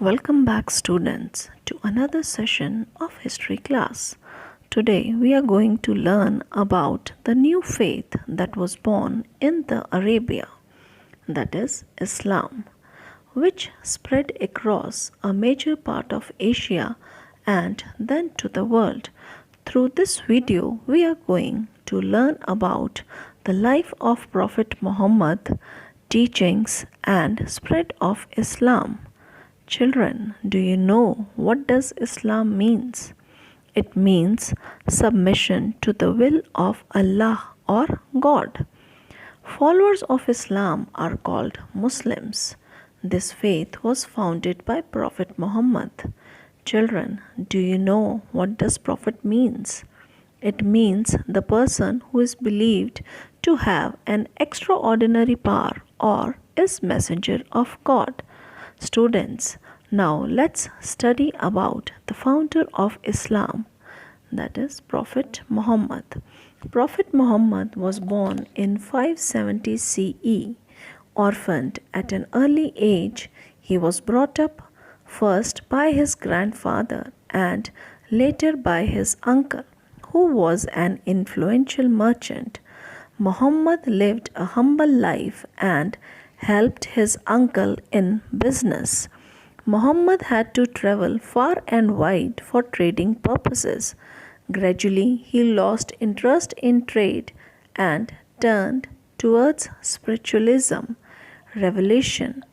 Welcome back, students, to another session of history class. Today, we are going to learn about the new faith that was born in the Arabia, that is, Islam, which spread across a major part of Asia and then to the world. Through this video, we are going to learn about the life of Prophet Muhammad, teachings, and spread of Islam. Children, do you know what does Islam means? It means submission to the will of Allah or God. Followers of Islam are called Muslims. This faith was founded by Prophet Muhammad. Children, do you know what does prophet means? It means the person who is believed to have an extraordinary power or is messenger of God. Students, now let's study about the founder of Islam, that is Prophet Muhammad. Prophet Muhammad was born in 570 CE. Orphaned at an early age, he was brought up first by his grandfather and later by his uncle, who was an influential merchant. Muhammad lived a humble life and helped his uncle in business. Muhammad had to travel far and wide for trading purposes. Gradually, he lost interest in trade and turned towards spiritualism, revelation.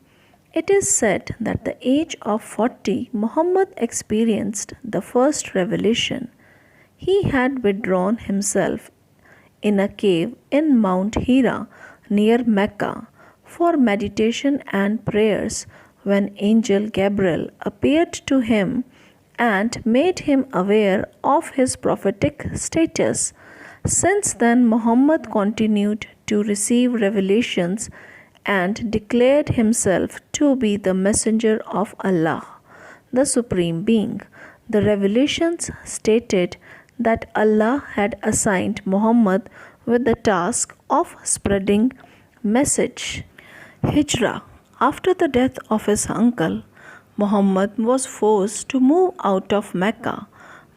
It is said that at the age of 40, Muhammad experienced the first revelation. He had withdrawn himself in a cave in Mount Hira near Mecca for meditation and prayers when angel Gabriel appeared to him and made him aware of his prophetic status. Since then, Muhammad continued to receive revelations and declared himself to be the messenger of Allah, the Supreme Being. The revelations stated that Allah had assigned Muhammad with the task of spreading message. Hijrah. After the death of his uncle, Muhammad was forced to move out of Mecca.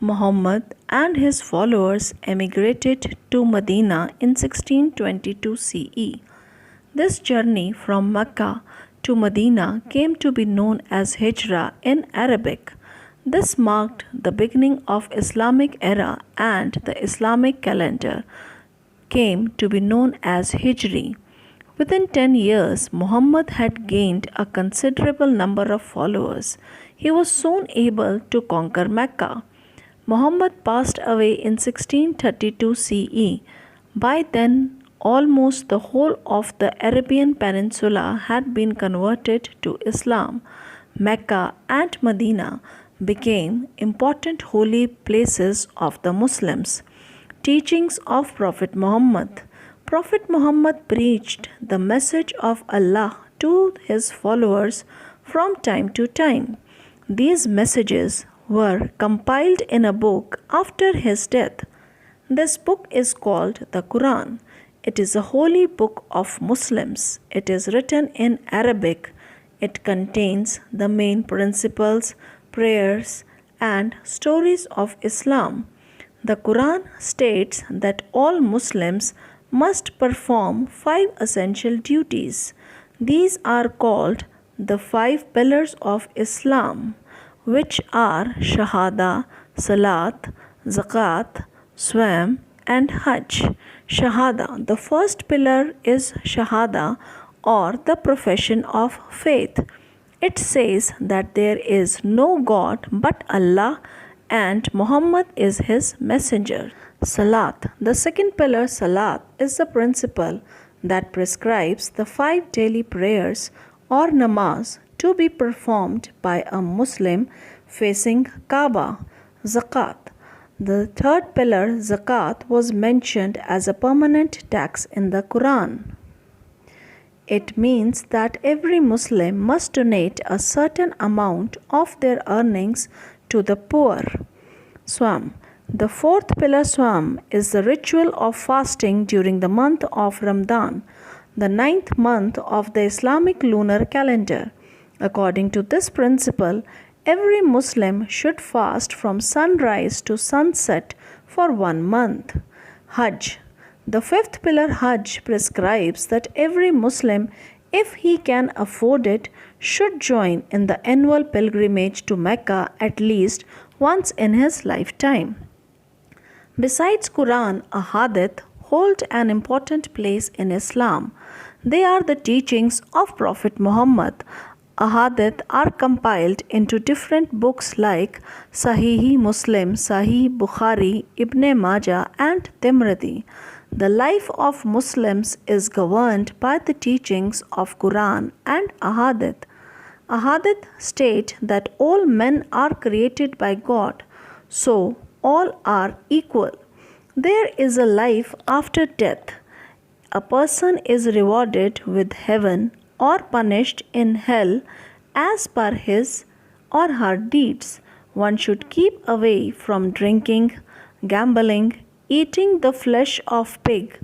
Muhammad and his followers emigrated to Medina in 1622 CE. This journey from Mecca to Medina came to be known as Hijrah in Arabic. This marked the beginning of Islamic era and the Islamic calendar came to be known as Hijri. Within 10 years, Muhammad had gained a considerable number of followers. He was soon able to conquer Mecca. Muhammad passed away in 1632 CE. By then, almost the whole of the Arabian Peninsula had been converted to Islam. Mecca and Medina became important holy places of the Muslims. Teachings of Prophet Muhammad. Prophet Muhammad preached the message of Allah to his followers from time to time. These messages were compiled in a book after his death. This book is called the Quran. It is a holy book of Muslims. It is written in Arabic. It contains the main principles, prayers, and stories of Islam. The Quran states that all Muslims must perform 5 essential duties. These are called the 5 pillars of Islam, which are Shahada, Salat, Zakat, Swam, and Hajj. Shahada, the first pillar is Shahada or the profession of faith. It says that there is no God but Allah and Muhammad is his messenger. Salat. The second pillar, Salat, is the principle that prescribes the 5 daily prayers or namaz to be performed by a Muslim facing Kaaba. Zakat. The third pillar, Zakat, was mentioned as a permanent tax in the Quran. It means that every Muslim must donate a certain amount of their earnings to the poor. Swam. The fourth pillar, Swam, is the ritual of fasting during the month of Ramadan, the 9th month of the Islamic lunar calendar. According to this principle, every Muslim should fast from sunrise to sunset for 1 month. Hajj. The fifth pillar Hajj prescribes that every Muslim, if he can afford it, should join in the annual pilgrimage to Mecca at least once in his lifetime. Besides Quran, Ahadith hold an important place in Islam. They are the teachings of Prophet Muhammad. Ahadith are compiled into different books like Sahih Muslim, Sahih Bukhari, Ibn Majah, and Tirmidhi. The life of Muslims is governed by the teachings of Quran and Ahadith. Ahadith state that all men are created by God, so all are equal. There is a life after death. A person is rewarded with heaven or punished in hell as per his or her deeds. One should keep away from drinking, gambling, eating the flesh of pig,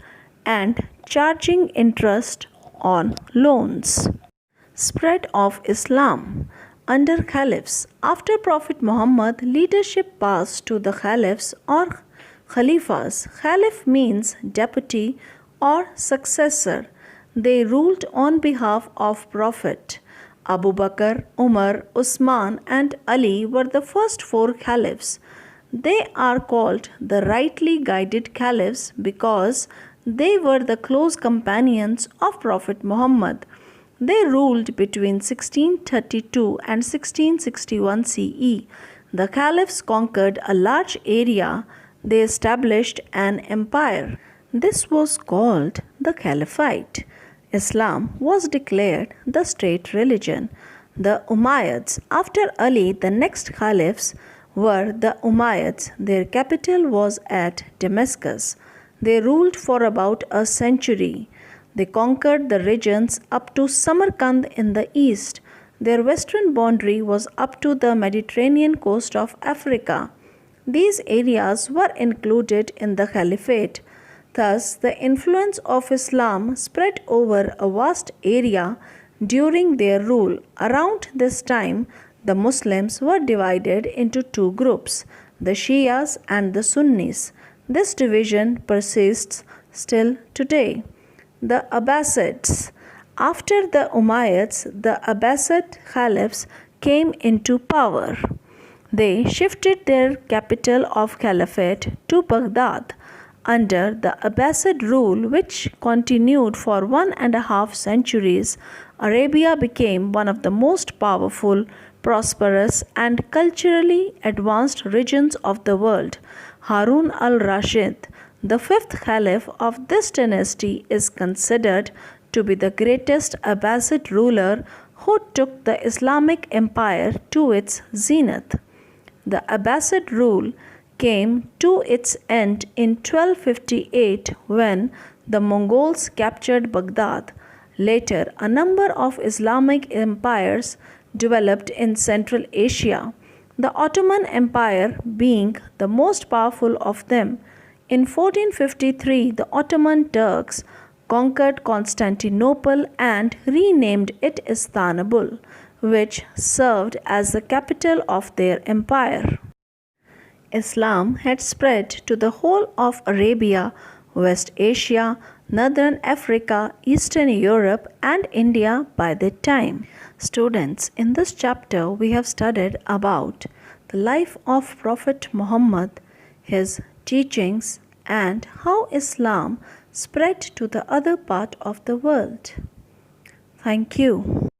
and charging interest on loans. Spread of Islam under caliphs. After Prophet Muhammad, leadership passed to the caliphs or khalifas. Khalif means deputy or successor. They ruled on behalf of Prophet. Abu Bakr, Umar, Usman, and Ali were the first four caliphs. They are called the rightly guided caliphs because they were the close companions of Prophet Muhammad. They ruled between 1632 and 1661 CE. The caliphs conquered a large area. They established an empire. This was called the Caliphate. Islam was declared the state religion. The Umayyads. After Ali, the next caliphs were the Umayyads. Their capital was at Damascus. They ruled for about a century. They conquered the regions up to Samarkand in the east. Their western boundary was up to the Mediterranean coast of Africa. These areas were included in the Caliphate. Thus, the influence of Islam spread over a vast area during their rule. Around this time, the Muslims were divided into two groups, the Shias and the Sunnis. This division persists still today. The Abbasids. After the Umayyads, the Abbasid caliphs came into power. They shifted their capital of Caliphate to Baghdad. Under the Abbasid rule, which continued for 1.5 centuries, Arabia became one of the most powerful, prosperous, and culturally advanced regions of the world. Harun al-Rashid, the fifth caliph of this dynasty, is considered to be the greatest Abbasid ruler who took the Islamic empire to its zenith. The Abbasid rule came to its end in 1258 when the Mongols captured Baghdad. Later, a number of Islamic empires developed in Central Asia, the Ottoman Empire being the most powerful of them. In 1453, the Ottoman Turks conquered Constantinople and renamed it Istanbul, which served as the capital of their empire. Islam had spread to the whole of Arabia, West Asia, Northern Africa, Eastern Europe, and India by that time. Students, in this chapter we have studied about the life of Prophet Muhammad, his teachings, and how Islam spread to the other part of the world. Thank you.